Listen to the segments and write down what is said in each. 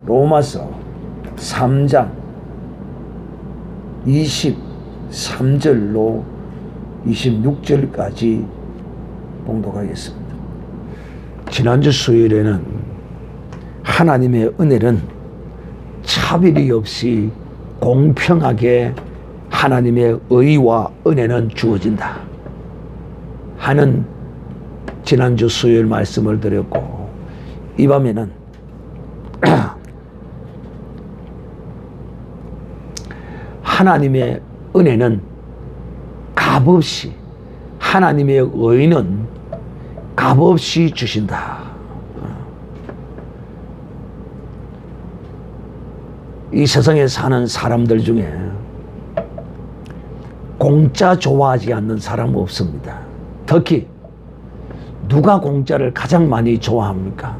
로마서 3장 23절로 26절까지 봉독하겠습니다. 지난주 수요일에는 하나님의 은혜는 차별이 없이 공평하게 하나님의 의와 은혜는 주어진다 하는 지난주 수요일 말씀을 드렸고, 이 밤에는 하나님의 은혜는 값없이, 하나님의 의는 값없이 주신다. 이 세상에 사는 사람들 중에 공짜 좋아하지 않는 사람은 없습니다. 특히 누가 공짜를 가장 많이 좋아합니까?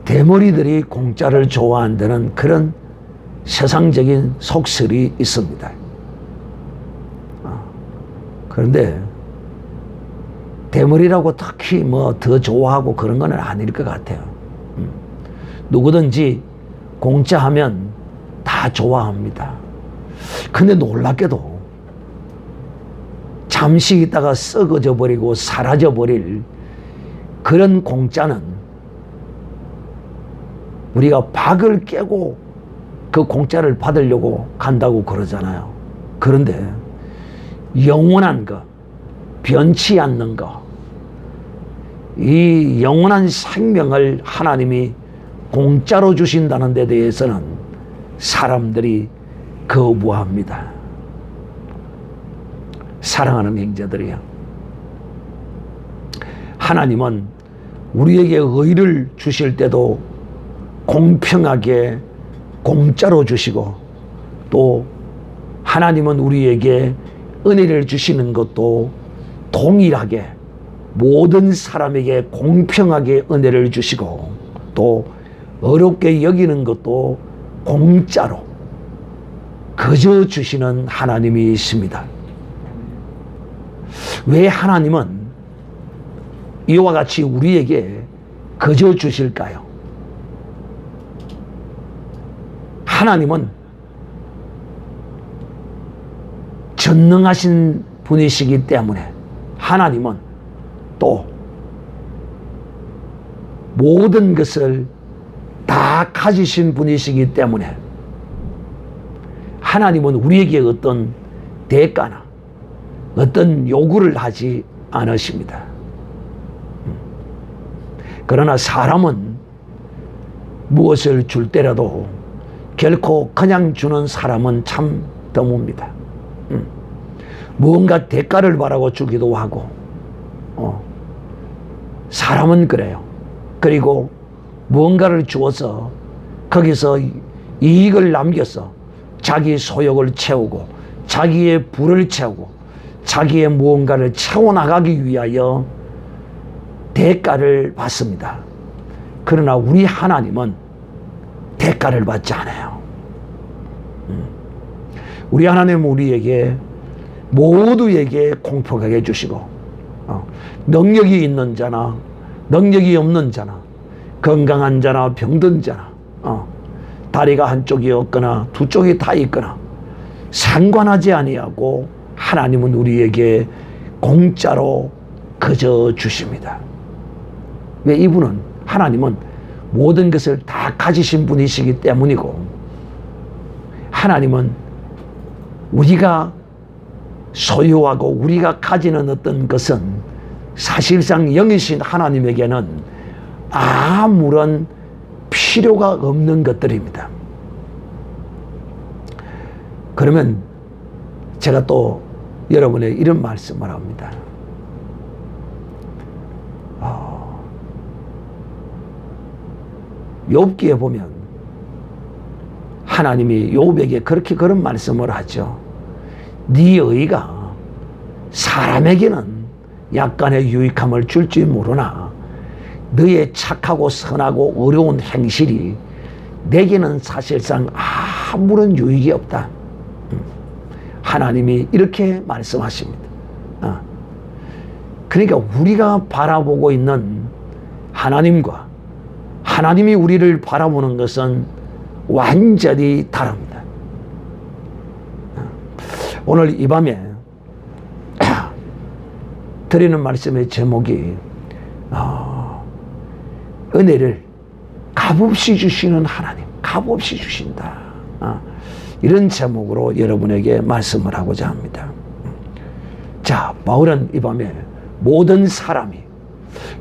대머리들이 공짜를 좋아한다는 그런 세상적인 속설이 있습니다. 그런데 대머리라고 특히 뭐 더 좋아하고 그런 건 아닐 것 같아요. 누구든지 공짜하면 다 좋아합니다. 근데 놀랍게도 잠시 있다가 썩어져 버리고 사라져 버릴 그런 공짜는 우리가 박을 깨고 그 공짜를 받으려고 간다고 그러잖아요. 그런데 영원한 것, 변치 않는 것, 이 영원한 생명을 하나님이 공짜로 주신다는 데 대해서는 사람들이 거부합니다. 사랑하는 형제들이요, 하나님은 우리에게 의를 주실 때도 공평하게 공짜로 주시고, 또 하나님은 우리에게 은혜를 주시는 것도 동일하게 모든 사람에게 공평하게 은혜를 주시고, 또 어렵게 여기는 것도 공짜로 그저 주시는 하나님이 있습니다. 왜 하나님은 이와 같이 우리에게 그저 주실까요? 하나님은 전능하신 분이시기 때문에, 하나님은 또 모든 것을 다 가지신 분이시기 때문에 하나님은 우리에게 어떤 대가나 어떤 요구를 하지 않으십니다. 그러나 사람은 무엇을 줄 때라도 결코 그냥 주는 사람은 참 드뭅니다. 무언가 대가를 바라고 주기도 하고, 사람은 그래요. 그리고 무언가를 주어서 거기서 이익을 남겨서 자기 소욕을 채우고 자기의 부를 채우고 자기의 무언가를 채워나가기 위하여 대가를 받습니다. 그러나 우리 하나님은 대가를 받지 않아요. 우리 하나님은 우리에게 모두에게 공평하게 주시고, 능력이 있는 자나 능력이 없는 자나 건강한 자나 병든 자나 다리가 한쪽이 없거나 두 쪽이 다 있거나 상관하지 아니하고 하나님은 우리에게 공짜로 그저 주십니다. 왜? 이분은, 하나님은 모든 것을 다 가지신 분이시기 때문이고, 하나님은 우리가 소유하고 우리가 가지는 어떤 것은 사실상 영이신 하나님에게는 아무런 필요가 없는 것들입니다. 그러면 제가 또 여러분에 이런 말씀을 합니다. 욥기에 보면 하나님이 욥에게 그렇게 그런 말씀을 하죠. 네 의가 사람에게는 약간의 유익함을 줄지 모르나 너의 착하고 선하고 어려운 행실이 내게는 사실상 아무런 유익이 없다. 하나님이 이렇게 말씀하십니다. 그러니까 우리가 바라보고 있는 하나님과 하나님이 우리를 바라보는 것은 완전히 다릅니다. 오늘 이 밤에 드리는 말씀의 제목이 은혜를 값없이 주시는 하나님, 값없이 주신다. 이런 제목으로 여러분에게 말씀을 하고자 합니다. 자, 바울은 이 밤에 모든 사람이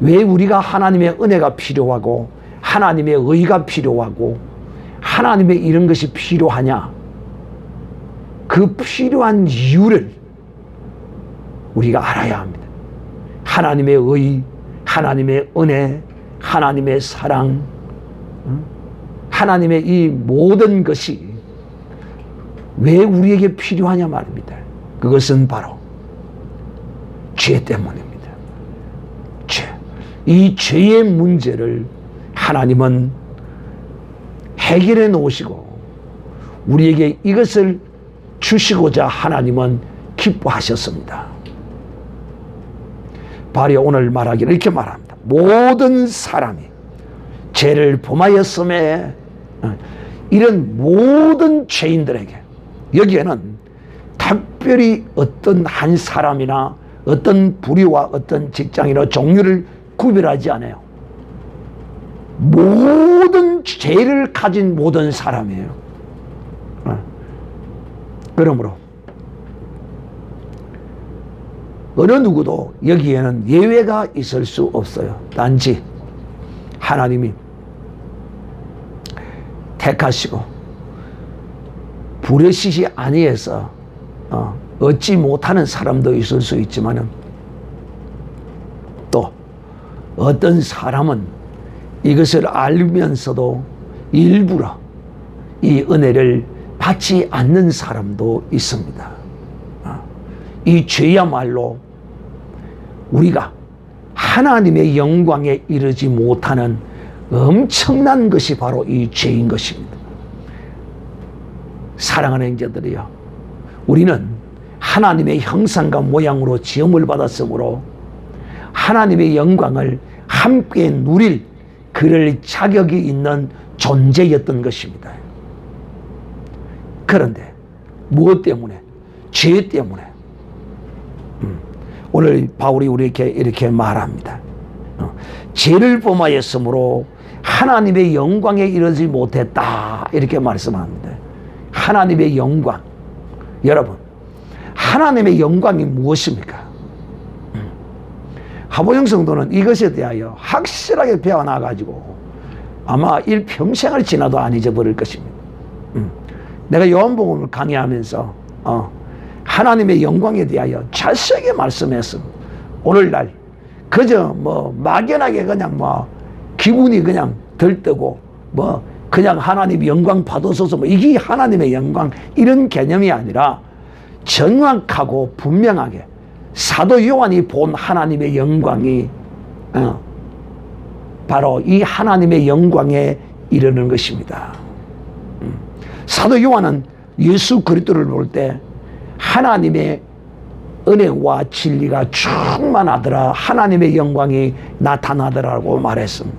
왜 우리가 하나님의 은혜가 필요하고 하나님의 의가 필요하고 하나님의 이런 것이 필요하냐, 그 필요한 이유를 우리가 알아야 합니다. 하나님의 의, 하나님의 은혜, 하나님의 사랑, 하나님의 이 모든 것이 왜 우리에게 필요하냐 말입니다. 그것은 바로 죄 때문입니다. 죄. 이 죄의 문제를 하나님은 해결해 놓으시고 우리에게 이것을 주시고자 하나님은 기뻐하셨습니다. 바로 오늘 말하기를 이렇게 말합니다. 모든 사람이 죄를 범하였음에, 이런 모든 죄인들에게, 여기에는 특별히 어떤 한 사람이나 어떤 부류와 어떤 직장이나 종류를 구별하지 않아요. 모든 죄를 가진 모든 사람이에요. 그러므로 어느 누구도 여기에는 예외가 있을 수 없어요. 단지 하나님이 택하시고 부르시지 아니해서 얻지 못하는 사람도 있을 수 있지만, 또 어떤 사람은 이것을 알면서도 일부러 이 은혜를 받지 않는 사람도 있습니다. 이 죄야말로 우리가 하나님의 영광에 이르지 못하는 엄청난 것이 바로 이 죄인 것입니다. 사랑하는 형제들이여, 우리는 하나님의 형상과 모양으로 지음을 받았으므로 하나님의 영광을 함께 누릴 그럴 자격이 있는 존재였던 것입니다. 그런데 무엇 때문에? 죄 때문에. 오늘 바울이 우리에게 이렇게 말합니다. 죄를 범하였으므로 하나님의 영광에 이르지 못했다, 이렇게 말씀합니다. 하나님의 영광, 여러분, 하나님의 영광이 무엇입니까? 하보영 성도는 이것에 대하여 확실하게 배워나가지고 아마 일평생을 지나도 안 잊어버릴 것입니다. 내가 요한복음을 강의하면서 하나님의 영광에 대하여 자세하게 말씀했습니다. 오늘날 그저 막연하게 그냥 기분이 그냥 들뜨고 그냥 하나님의 영광 받으소서 이게 하나님의 영광, 이런 개념이 아니라 정확하고 분명하게 사도 요한이 본 하나님의 영광이 바로 이 하나님의 영광에 이르는 것입니다. 사도 요한은 예수 그리스도를 볼 때 하나님의 은혜와 진리가 충만하더라, 하나님의 영광이 나타나더라고 말했습니다.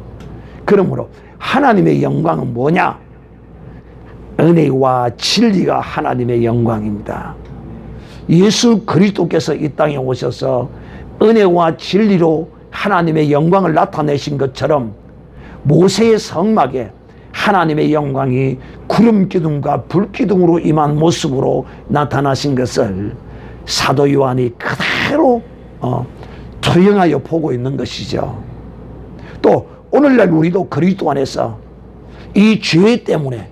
그러므로 하나님의 영광은 뭐냐? 은혜와 진리가 하나님의 영광입니다. 예수 그리스도께서 이 땅에 오셔서 은혜와 진리로 하나님의 영광을 나타내신 것처럼 모세의 성막에 하나님의 영광이 구름 기둥과 불 기둥으로 임한 모습으로 나타나신 것을 사도 요한이 그대로 투영하여 보고 있는 것이죠. 또 오늘날 우리도 그리스도 안에서 이 죄 때문에,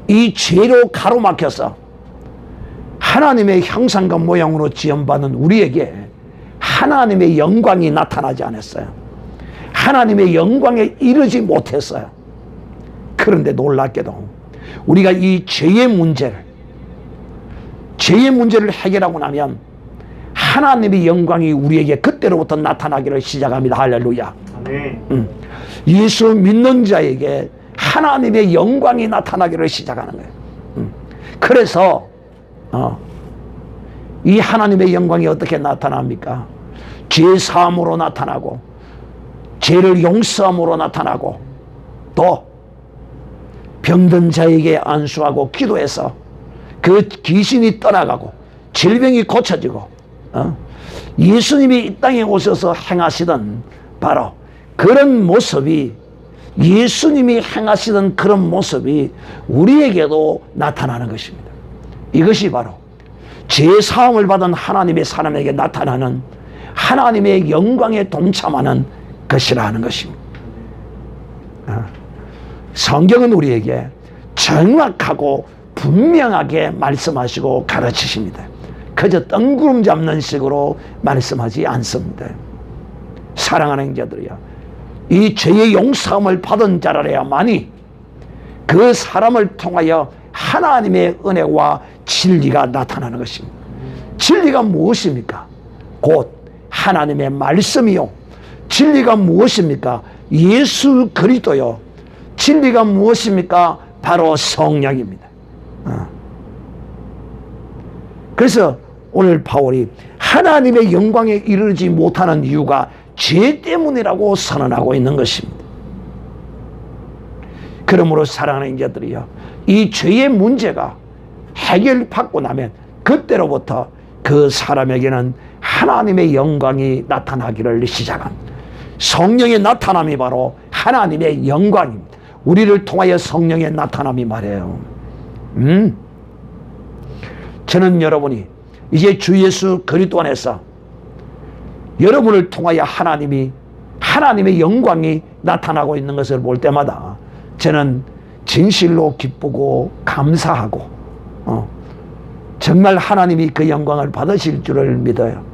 이 죄로 가로막혀서 하나님의 형상과 모양으로 지음받은 우리에게 하나님의 영광이 나타나지 않았어요. 하나님의 영광에 이르지 못했어요. 그런데 놀랍게도 우리가 이 죄의 문제를 해결하고 나면 하나님의 영광이 우리에게 그때로부터 나타나기를 시작합니다. 할렐루야. 아멘. 예수 믿는 자에게 하나님의 영광이 나타나기를 시작하는 거예요. 그래서 이 하나님의 영광이 어떻게 나타납니까? 죄 사함으로 나타나고, 죄를 용서함으로 나타나고, 또 병든 자에게 안수하고 기도해서 그 귀신이 떠나가고 질병이 고쳐지고 예수님이 이 땅에 오셔서 행하시던 바로 그런 모습이, 예수님이 행하시던 그런 모습이 우리에게도 나타나는 것입니다. 이것이 바로 죄사함을 받은 하나님의 사람에게 나타나는 하나님의 영광에 동참하는 것이라는 것입니다. 성경은 우리에게 정확하고 분명하게 말씀하시고 가르치십니다. 그저 뜬구름 잡는 식으로 말씀하지 않습니다. 사랑하는 형제들이여, 이 죄의 용서함을 받은 자라야만이 그 사람을 통하여 하나님의 은혜와 진리가 나타나는 것입니다. 진리가 무엇입니까? 곧 하나님의 말씀이요. 진리가 무엇입니까? 예수 그리스도요. 진리가 무엇입니까? 바로 성령입니다. 그래서 오늘 바울이 하나님의 영광에 이르지 못하는 이유가 죄 때문이라고 선언하고 있는 것입니다. 그러므로 사랑하는 자들이여, 이 죄의 문제가 해결받고 나면 그때로부터 그 사람에게는 하나님의 영광이 나타나기를 시작한, 성령의 나타남이 바로 하나님의 영광입니다. 우리를 통하여 성령의 나타남이 말해요. 저는 여러분이 이제 주 예수 그리스도 안에서 여러분을 통하여 하나님의 영광이 나타나고 있는 것을 볼 때마다 저는 진실로 기쁘고 감사하고 정말 하나님이 그 영광을 받으실 줄을 믿어요.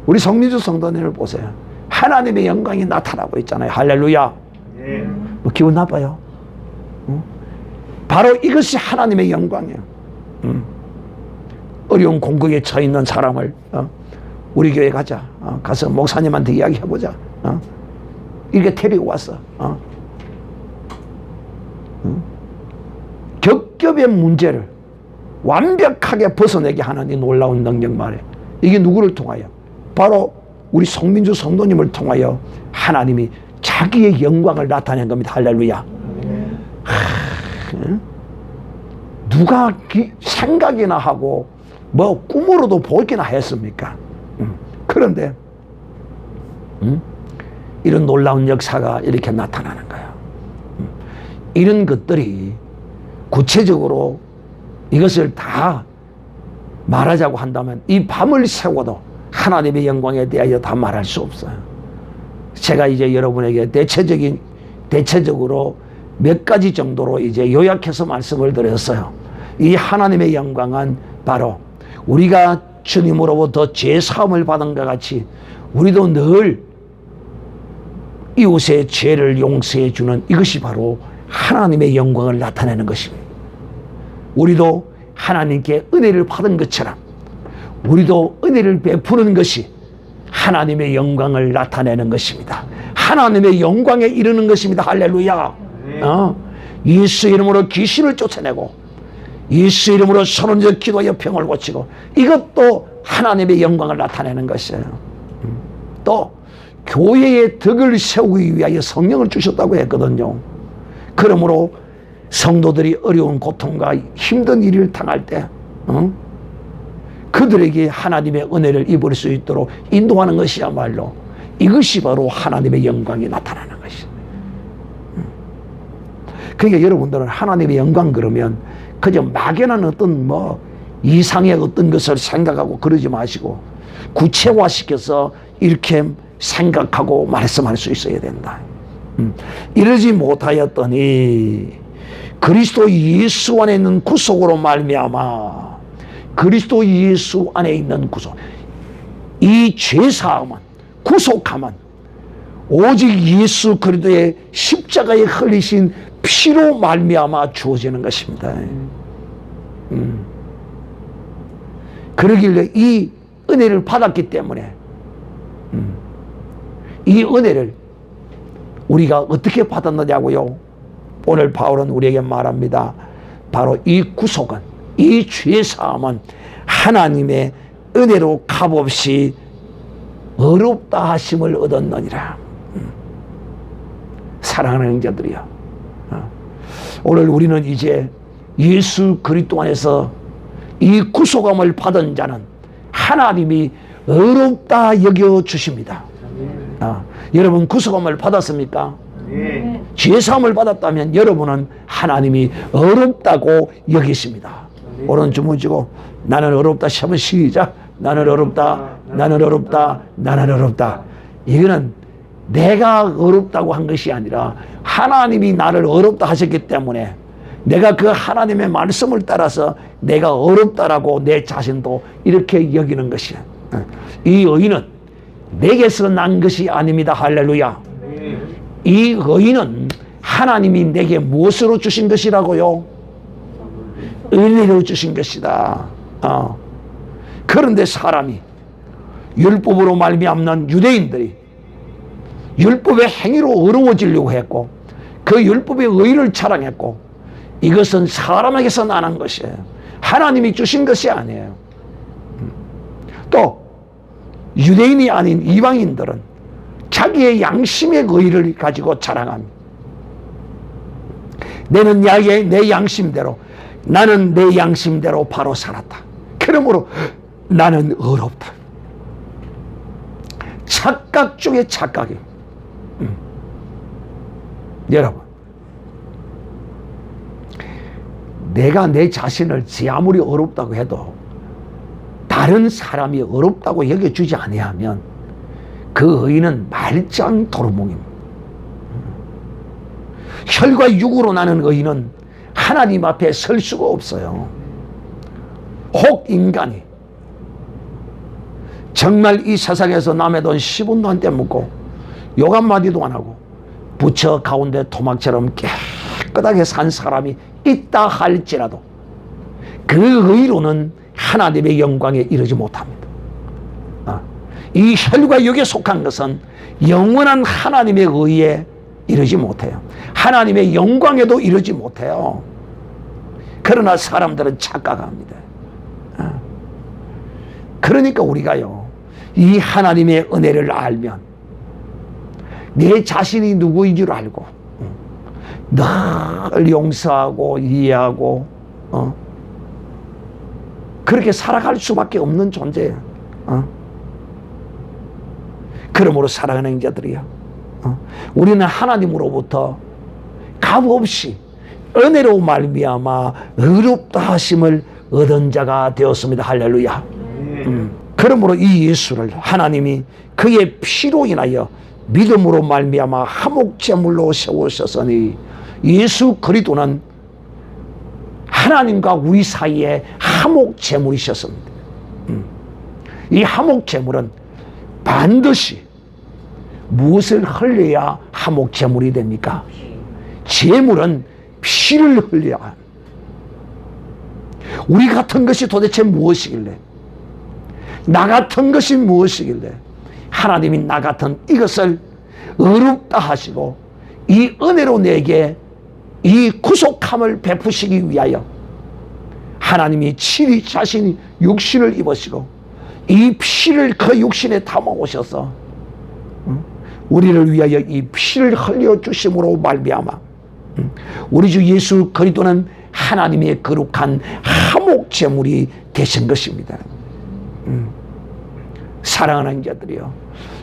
우리 성민주 성도님을 보세요. 하나님의 영광이 나타나고 있잖아요. 할렐루야. 뭐 기분 나빠요? 바로 이것이 하나님의 영광이에요. 어려운 공격에 처해 있는 사람을 우리 교회 가자. 가서 목사님한테 이야기해보자. 이렇게 데리고 왔어. 겹겹의 문제를 완벽하게 벗어내게 하는 이 놀라운 능력 말이에요. 이게 누구를 통하여? 바로 우리 성민주 성도님을 통하여 하나님이 자기의 영광을 나타낸 겁니다. 할렐루야. 누가 생각이나 하고 뭐 꿈으로도 보기나 했습니까? 그런데 이런 놀라운 역사가 이렇게 나타나는 거예요. 이런 것들이 구체적으로 이것을 다 말하자고 한다면 이 밤을 새워도 하나님의 영광에 대하여 다 말할 수 없어요. 제가 이제 여러분에게 대체적으로 몇 가지 정도로 이제 요약해서 말씀을 드렸어요. 이 하나님의 영광은 바로 우리가 주님으로부터 죄 사함을 받은 것 같이 우리도 늘 이웃의 죄를 용서해 주는, 이것이 바로 하나님의 영광을 나타내는 것입니다. 우리도 하나님께 은혜를 받은 것처럼 우리도 은혜를 베푸는 것이 하나님의 영광을 나타내는 것입니다. 하나님의 영광에 이르는 것입니다. 할렐루야. 예수 이름으로 귀신을 쫓아내고 예수 이름으로 선언적 기도하여 병을 고치고, 이것도 하나님의 영광을 나타내는 것이에요. 또 교회의 덕을 세우기 위하여 성령을 주셨다고 했거든요. 그러므로 성도들이 어려운 고통과 힘든 일을 당할 때 그들에게 하나님의 은혜를 입을 수 있도록 인도하는 것이야말로 이것이 바로 하나님의 영광이 나타나는 것입니다. 그러니까 여러분들은 하나님의 영광 그러면 그저 막연한 어떤 이상의 어떤 것을 생각하고 그러지 마시고 구체화시켜서 이렇게 생각하고 말씀할 수 있어야 된다. 이러지 못하였더니 그리스도 예수 안에 있는 구속으로 말미암아, 그리스도 예수 안에 있는 구속, 이 죄사함은, 구속함은 오직 예수 그리스도의 십자가에 흘리신 피로 말미암아 주어지는 것입니다. 그러길래 이 은혜를 받았기 때문에 이 은혜를 우리가 어떻게 받았느냐고요? 오늘 바울은 우리에게 말합니다. 바로 이 구속은, 이 죄사함은 하나님의 은혜로 값없이 어렵다 하심을 얻었느니라. 사랑하는 형제들이여, 오늘 우리는 이제 예수 그리스도 안에서 이 구속함을 받은 자는 하나님이 어렵다 여겨 주십니다. 여러분 구속함을 받았습니까? 죄사함을 받았다면 여러분은 하나님이 어렵다고 여기십니다. 오른쪽 무지고 나는 어렵다. 한번 시작. 나는 어렵다. 나는 어렵다. 나는 어렵다. 이거는 내가 어렵다고 한 것이 아니라 하나님이 나를 어렵다 하셨기 때문에 내가 그 하나님의 말씀을 따라서 내가 어렵다라고 내 자신도 이렇게 여기는 것이야. 이 의는 내게서 난 것이 아닙니다. 할렐루야. 이 의는 하나님이 내게 무엇으로 주신 것이라고요? 은혜로 주신 것이다. 그런데 사람이 율법으로 말미암는 유대인들이 율법의 행위로 어려워지려고 했고 그 율법의 의를 자랑했고 이것은 사람에게서 나는 것이에요. 하나님이 주신 것이 아니에요. 또 유대인이 아닌 이방인들은 자기의 양심의 의를 가지고 자랑합니다. 내 양심대로 나는 내 양심대로 바로 살았다. 그러므로 나는 어렵다. 착각 중에 착각이에요. 여러분, 내가 내 자신을 지 아무리 어렵다고 해도 다른 사람이 어렵다고 여겨주지 아니하면 그 의는 말짱 도루묵입니다. 혈과 육으로 나는 의는 하나님 앞에 설 수가 없어요. 혹 인간이 정말 이 세상에서 남의 돈 10원도 안 떼먹고 욕 한마디도 안 하고 부처 가운데 토막처럼 깨끗하게 산 사람이 있다 할지라도 그 의로는 하나님의 영광에 이르지 못합니다. 이 혈과 육에 속한 것은 영원한 하나님의 의에 이르지 못해요. 하나님의 영광에도 이르지 못해요. 그러나 사람들은 착각합니다. 그러니까 우리가요, 이 하나님의 은혜를 알면 내 자신이 누구인 줄 알고 늘 용서하고 이해하고 그렇게 살아갈 수밖에 없는 존재예요. 그러므로 사랑하는 형제들이요, 우리는 하나님으로부터 값없이 은혜로 말미암아 의롭다 하심을 얻은 자가 되었습니다. 할렐루야. 그러므로 이 예수를 하나님이 그의 피로 인하여 믿음으로 말미암아 화목제물로 세우셨으니 예수 그리스도는 하나님과 우리 사이에 화목제물이셨습니다. 이 화목제물은 반드시 무엇을 흘려야 화목제물이 됩니까? 제물은 피를 흘려야 합니다. 우리 같은 것이 도대체 무엇이길래, 나 같은 것이 무엇이길래 하나님이 나 같은 이것을 의롭다 하시고 이 은혜로 내게 이 구속함을 베푸시기 위하여 하나님이 친히 자신이 육신을 입으시고 이 피를 그 육신에 담아 오셔서 우리를 위하여 이 피를 흘려 주심으로 말미암아 우리 주 예수 그리스도는 하나님의 거룩한 화목제물이 되신 것입니다. 사랑하는 자들이요,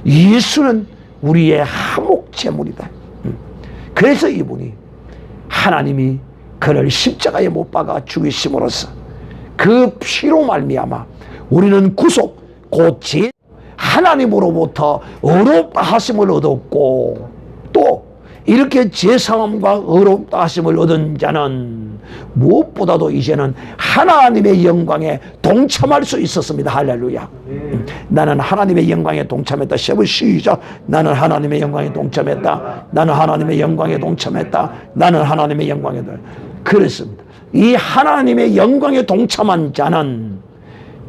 예수는 우리의 화목제물이다. 그래서 이분이 하나님이 그를 십자가에 못 박아 죽이심으로써 그 피로 말미암아 우리는 구속 곧 제 하나님으로부터 의롭다 하심을 얻었고, 또 이렇게 제사함과 의롭다 하심을 얻은 자는 무엇보다도 이제는 하나님의 영광에 동참할 수 있었습니다. 할렐루야. 나는 하나님의 영광에 동참했다. 시작. 나는 하나님의 영광에 동참했다. 나는 하나님의 영광에 동참했다. 나는 하나님의 영광에 그랬습니다. 이 하나님의 영광에 동참한 자는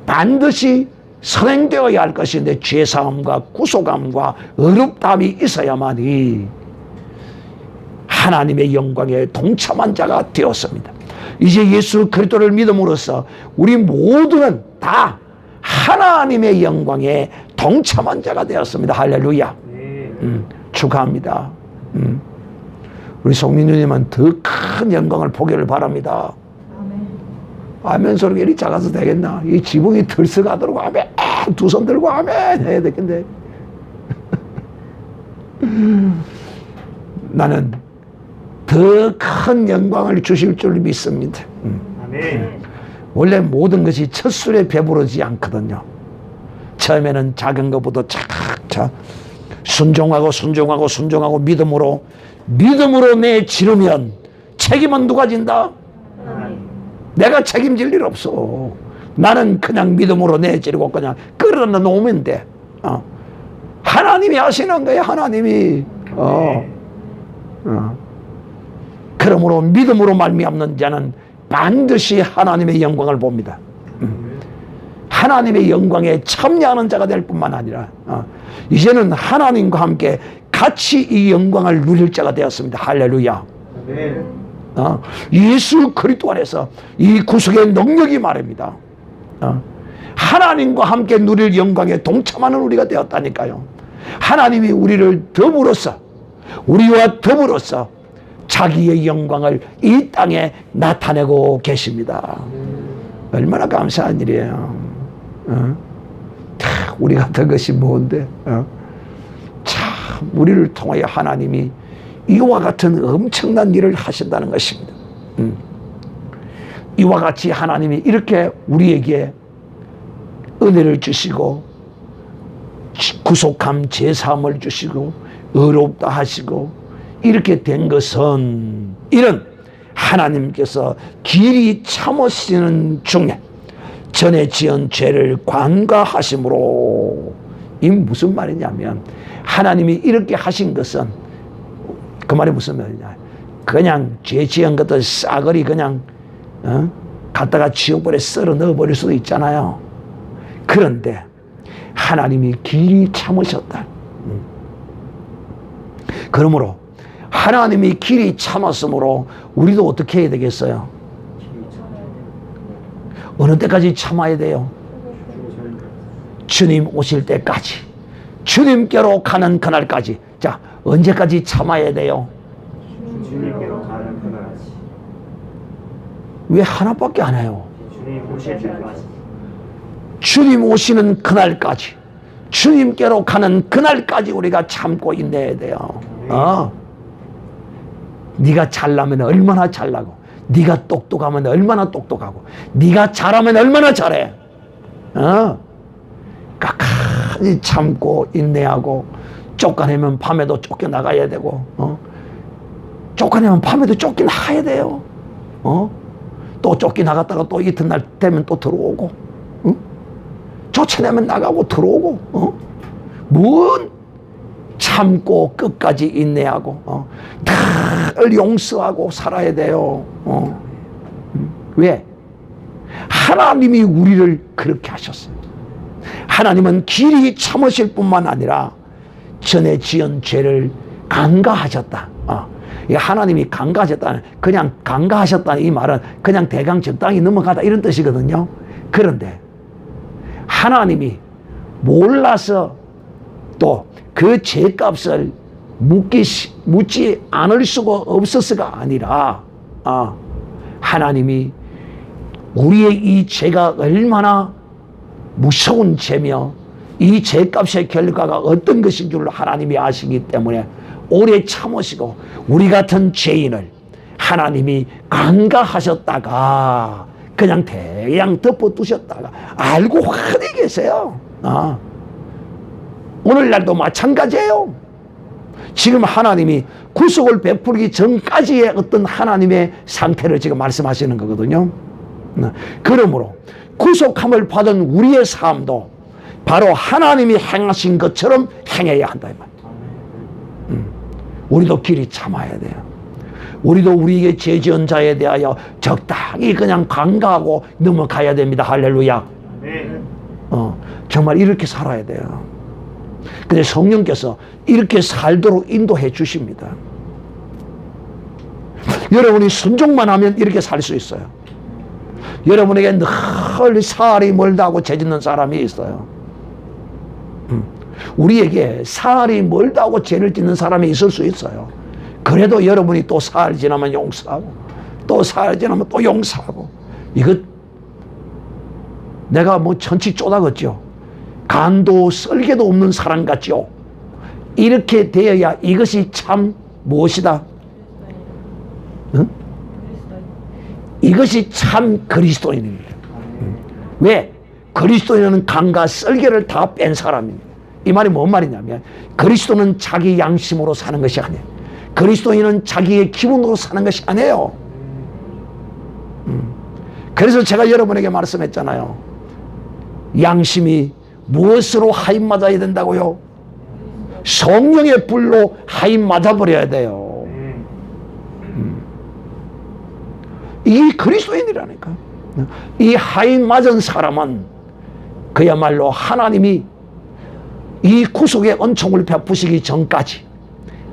반드시 선행되어야 할 것인데 죄사함과 구속함과 의롭다함이 있어야만이 하나님의 영광에 동참한 자가 되었습니다. 이제 예수 그리스도를 믿음으로써 우리 모두는 다 하나님의 영광에 동참한 자가 되었습니다. 할렐루야. 축하합니다. 우리 송민주님은 더 큰 영광을 보기를 바랍니다. 아멘 소리가 이리 작아서 되겠나? 이 지붕이 들썩하도록 아멘, 두 손 들고 아멘 해야 되겠네. 나는 더 큰 영광을 주실 줄 믿습니다. 아멘. 원래 모든 것이 첫 술에 배부르지 않거든요. 처음에는 작은 것부터 착착 순종하고 믿음으로 내지르면 책임은 누가 진다? 내가 책임질 일 없어. 나는 그냥 믿음으로 내지르고 그냥 끌어다 놓으면 돼. 하나님이 하시는 거야. 하나님이. 그러므로 믿음으로 말미암는 자는 반드시 하나님의 영광을 봅니다. 하나님의 영광에 참여하는 자가 될 뿐만 아니라 이제는 하나님과 함께 같이 이 영광을 누릴 자가 되었습니다. 할렐루야. 예수 그리스도 안에서 이 구속의 능력이 말입니다. 하나님과 함께 누릴 영광에 동참하는 우리가 되었다니까요. 하나님이 우리를 우리와 더불어서 자기의 영광을 이 땅에 나타내고 계십니다. 얼마나 감사한 일이에요. 우리 같은 것이 뭔데? 참 우리를 통하여 하나님이 이와 같은 엄청난 일을 하신다는 것입니다. 이와 같이 하나님이 이렇게 우리에게 은혜를 주시고 구속함 제사함을 주시고 의롭다 하시고 이렇게 된 것은 이런 하나님께서 길이 참으시는 중에 전에 지은 죄를 관가하심으로, 이 무슨 말이냐면 하나님이 이렇게 하신 것은 그 말이 무슨 말이냐, 그냥 죄 지은 것들 싸그리 그냥 갖다가 지옥불에 썰어 넣어버릴 수도 있잖아요. 그런데 하나님이 길이 참으셨다. 그러므로 하나님이 길이 참았으므로 우리도 어떻게 해야 되겠어요? 어느 때까지 참아야 돼요? 주님 오실 때까지, 주님께로 가는 그날까지. 자, 언제까지 참아야 돼요? 주님께로 가는 그날까지. 왜 하나밖에 안 해요? 주님 오실 때까지. 주님 오시는 그날까지, 주님께로 가는 그날까지 우리가 참고 인내해야 돼요. 네가 잘나면 얼마나 잘나고, 네가 똑똑하면 얼마나 똑똑하고, 네가 잘하면 얼마나 잘해. 끝까지 참고 인내하고, 쫓겨내면 밤에도 쫓겨나가야 되고, 쫓겨내면 밤에도 쫓겨나가야 돼요. 또 쫓겨나갔다가 또 이튿날 되면 또 들어오고, 쫓아내면 나가고 들어오고, 뭔 참고 끝까지 인내하고 늘 용서하고 살아야 돼요. 왜? 하나님이 우리를 그렇게 하셨어요. 하나님은 길이 참으실 뿐만 아니라 전에 지은 죄를 간가하셨다. 하나님이 간가하셨다는, 그냥 간가하셨다는 이 말은 그냥 대강 적당히 넘어가다 이런 뜻이거든요. 그런데 하나님이 몰라서 또 그 죄값을 묻지 않을 수가 없었어가 아니라 하나님이 우리의 이 죄가 얼마나 무서운 죄며 이 죄값의 결과가 어떤 것인 줄 하나님이 아시기 때문에 오래 참으시고 우리 같은 죄인을 하나님이 간가하셨다가 그냥 대양 덮어두셨다가 알고 환히 계세요. 오늘날도 마찬가지예요. 지금 하나님이 구속을 베풀기 전까지의 어떤 하나님의 상태를 지금 말씀하시는 거거든요. 그러므로 구속함을 받은 우리의 삶도 바로 하나님이 행하신 것처럼 행해야 한다 이 말이에요. 우리도 길이 참아야 돼요. 우리도 우리에게 죄 지은 자에 대하여 적당히 그냥 간과하고 넘어가야 됩니다. 할렐루야. 정말 이렇게 살아야 돼요. 근데 성령께서 이렇게 살도록 인도해 주십니다. 여러분이 순종만 하면 이렇게 살 수 있어요. 여러분에게 늘 사활이 멀다고 죄짓는 사람이 있어요. 우리에게 사활이 멀다고 죄를 짓는 사람이 있을 수 있어요. 그래도 여러분이 또 사흘 지나면 용서하고 또 사흘 지나면 또 용서하고, 이것 내가 뭐 천치 쪼다겠죠. 간도 썰개도 없는 사람 같죠. 이렇게 되어야 이것이 참 무엇이다? 응? 이것이 참 그리스도인입니다. 왜? 그리스도인은 간과 썰개를 다 뺀 사람입니다. 이 말이 뭔 말이냐면, 그리스도는 자기 양심으로 사는 것이 아니에요. 그리스도인은 자기의 기분으로 사는 것이 아니에요. 그래서 제가 여러분에게 말씀했잖아요. 양심이 무엇으로 하임 맞아야 된다고요? 성령의 불로 하임 맞아버려야 돼요. 이게 그리스도인이라니까. 이 하임 맞은 사람은 그야말로 하나님이 이 구속의 은총을 베푸시기 전까지,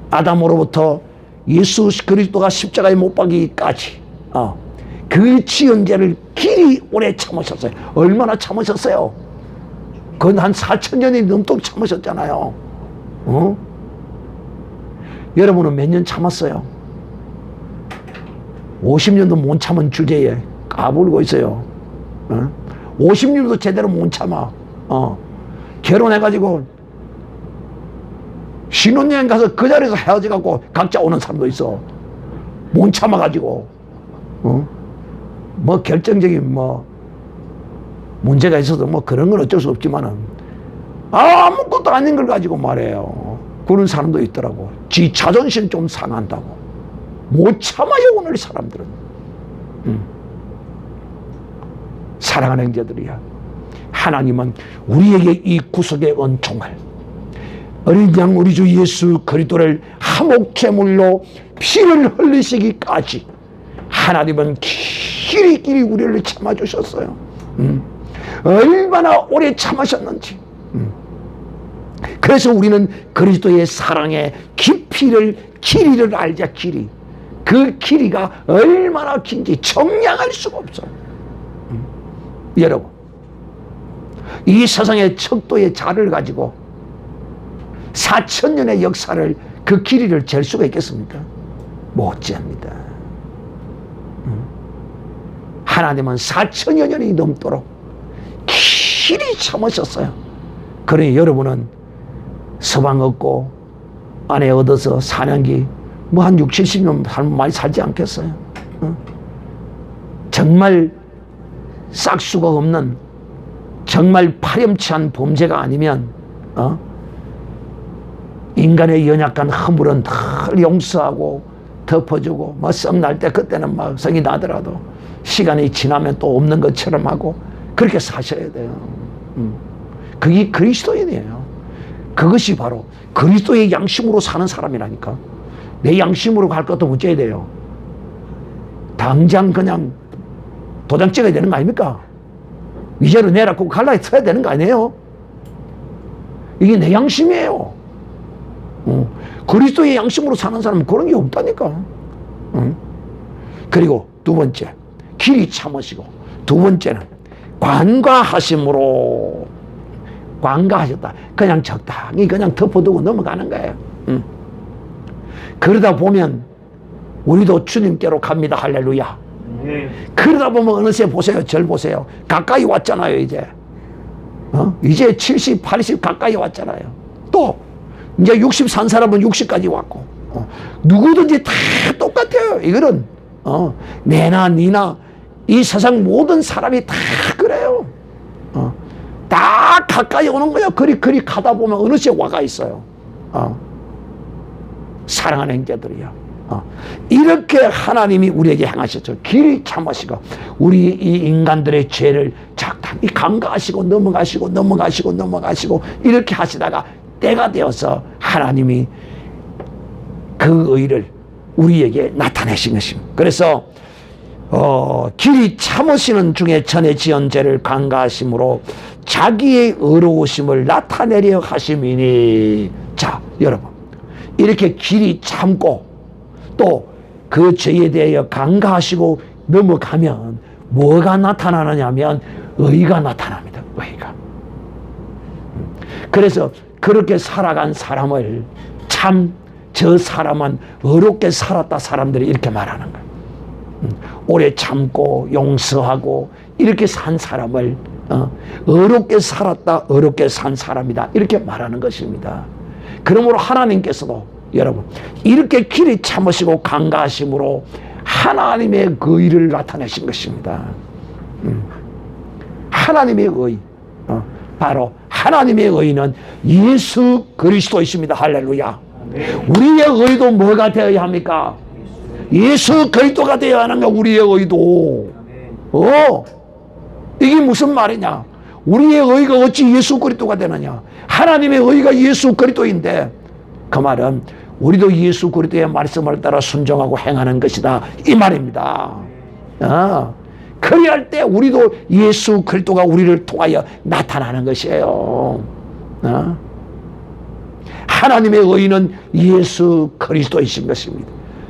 아담으로부터 예수 그리스도가 십자가에 못 박기까지 그 지연제를 길이 오래 참으셨어요. 얼마나 참으셨어요? 그건 한 4,000년이 넘도록 참으셨잖아요. 여러분은 몇 년 참았어요? 50년도 못 참은 주제에 까불고 있어요. 50년도 제대로 못 참아. 결혼해가지고 신혼여행 가서 그 자리에서 헤어져갖고 각자 오는 사람도 있어. 못 참아가지고. 뭐 결정적인 뭐 문제가 있어서 뭐 그런 건 어쩔 수 없지만은 아무것도 아닌 걸 가지고 말해요. 그런 사람도 있더라고. 지 자존심 좀 상한다고. 못 참아요, 오늘 사람들은. 사랑하는 형제들이야, 하나님은 우리에게 이 구속의 은총을, 어린 양 우리 주 예수 그리스도를 화목제물로 피를 흘리시기까지 하나님은 길이 우리를 참아주셨어요. 얼마나 오래 참으셨는지. 그래서 우리는 그리스도의 사랑의 길이를 알자. 길이, 그 길이가 얼마나 긴지 정량할 수가 없어요. 여러분, 이 세상의 척도의 자를 가지고 4,000년의 역사를, 그 길이를 잴 수가 있겠습니까? 못 잽니다. 하나님은 4,000여 년이 넘도록 길이 참으셨어요. 그러니 여러분은 서방 얻고 아내 얻어서 사년기 뭐 한 60, 70년 많이 살지 않겠어요? 정말 싹수가 없는, 정말 파렴치한 범죄가 아니면 인간의 연약한 허물은 늘 용서하고 덮어주고, 뭐 썩날 때 그때는 막 성이 나더라도 시간이 지나면 또 없는 것처럼 하고 그렇게 사셔야 돼요. 그게 그리스도인이에요. 그것이 바로 그리스도의 양심으로 사는 사람이라니까. 내 양심으로 갈 것도 어째야 돼요? 당장 그냥 도장 찍어야 되는 거 아닙니까? 위자료 내라고 갈라에 써야 되는 거 아니에요? 이게 내 양심이에요. 그리스도의 양심으로 사는 사람은 그런 게 없다니까. 그리고 두 번째, 길이 참으시고, 두 번째는 관과하심으로. 관과하셨다. 그냥 적당히 그냥 덮어두고 넘어가는 거예요. 그러다 보면 우리도 주님께로 갑니다. 할렐루야. 그러다 보면 어느새 보세요. 절 보세요. 가까이 왔잖아요. 이제 70, 80 가까이 왔잖아요. 또 이제 60 산 사람은 60까지 왔고, 누구든지 다 똑같아요. 이거는 내나 니나 이 세상 모든 사람이 다 그래요. 다 가까이 오는 거예요. 그리 가다 보면 어느새 와가 있어요. 사랑하는 형제들이요, 이렇게 하나님이 우리에게 행하셨죠. 길이 참으시고 우리 이 인간들의 죄를 적당히 간과하시고 넘어가시고 이렇게 하시다가 때가 되어서 하나님이 그 의를 우리에게 나타내신 것입니다. 그래서 길이 참으시는 중에 전에 지은 죄를 간과하심으로 자기의 의로우심을 나타내려 하심이니. 자, 여러분, 이렇게 길이 참고 또 그 죄에 대하여 간과하시고 넘어가면 뭐가 나타나느냐면 의가 나타납니다. 의가. 그래서 그렇게 살아간 사람을 참 저 사람은 어렵게 살았다 사람들이 이렇게 말하는 거예요. 오래 참고 용서하고 이렇게 산 사람을 어렵게 살았다 어렵게 산 사람이다 이렇게 말하는 것입니다. 그러므로 하나님께서도 여러분 이렇게 길이 참으시고 강가하심으로 하나님의 그 의를 나타내신 것입니다. 하나님의 의 바로 하나님의 의는 예수 그리스도이십니다. 할렐루야. 우리의 의도 뭐가 되어야 합니까? 예수 그리스도가 되어야 하는 거. 우리의 의도 이게 무슨 말이냐? 우리의 의가 어찌 예수 그리스도가 되느냐? 하나님의 의가 예수 그리스도인데 그 말은 우리도 예수 그리스도의 말씀을 따라 순종하고 행하는 것이다 이 말입니다. 그리할 때 우리도 예수 그리스도가 우리를 통하여 나타나는 것이에요. 하나님의 의는 예수 그리스도이신 것입니다.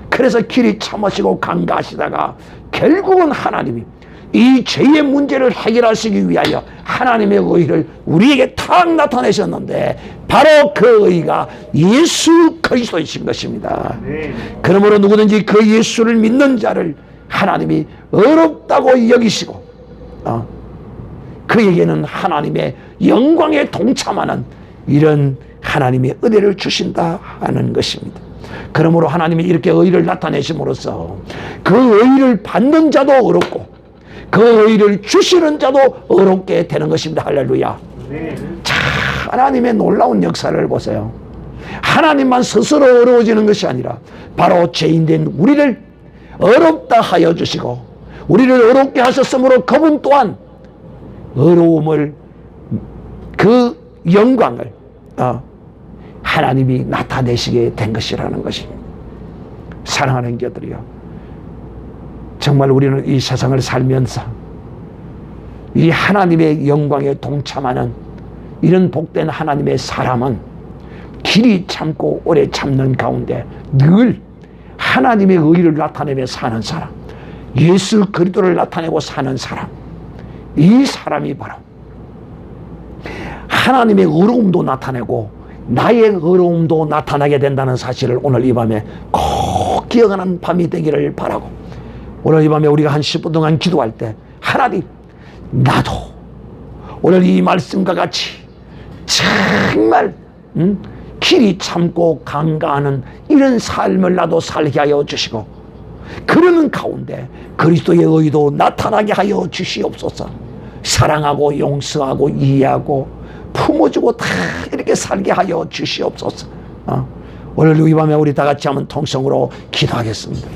그래서 길이 참으시고 강가하시다가 결국은 하나님이 이 죄의 문제를 해결하시기 위하여 하나님의 의를 우리에게 탁 나타내셨는데 바로 그 의가 예수 그리스도이신 것입니다. 그러므로 누구든지 그 예수를 믿는 자를 하나님이 어렵다고 여기시고 그에게는 하나님의 영광에 동참하는 이런 하나님의 은혜를 주신다 하는 것입니다. 그러므로 하나님이 이렇게 의를 나타내심으로써 그 의를 받는 자도 어렵고 그 의를 주시는 자도 어렵게 되는 것입니다. 할렐루야. 자, 하나님의 놀라운 역사를 보세요. 하나님만 스스로 어려워지는 것이 아니라 바로 죄인된 우리를 어렵다 하여 주시고 우리를 어렵게 하셨으므로 그분 또한 어려움을 그 영광을 하나님이 나타내시게 된 것이라는 것입니다. 사랑하는 자들이요, 정말 우리는 이 세상을 살면서 이 하나님의 영광에 동참하는 이런 복된 하나님의 사람은 길이 참고 오래 참는 가운데 늘 하나님의 의를 나타내며 사는 사람, 예수 그리스도를 나타내고 사는 사람, 이 사람이 바로 하나님의 어려움도 나타내고 나의 어려움도 나타나게 된다는 사실을 오늘 이 밤에 꼭 기억하는 밤이 되기를 바라고, 오늘 이 밤에 우리가 한 10분 동안 기도할 때 하나님, 나도 오늘 이 말씀과 같이 정말 길이 참고 강가하는 이런 삶을 나도 살게 하여 주시고, 그러는 가운데 그리스도의 의도 나타나게 하여 주시옵소서. 사랑하고 용서하고 이해하고 품어주고 다 이렇게 살게 하여 주시옵소서. 오늘 이 밤에 우리 다 같이 한번 통성으로 기도하겠습니다.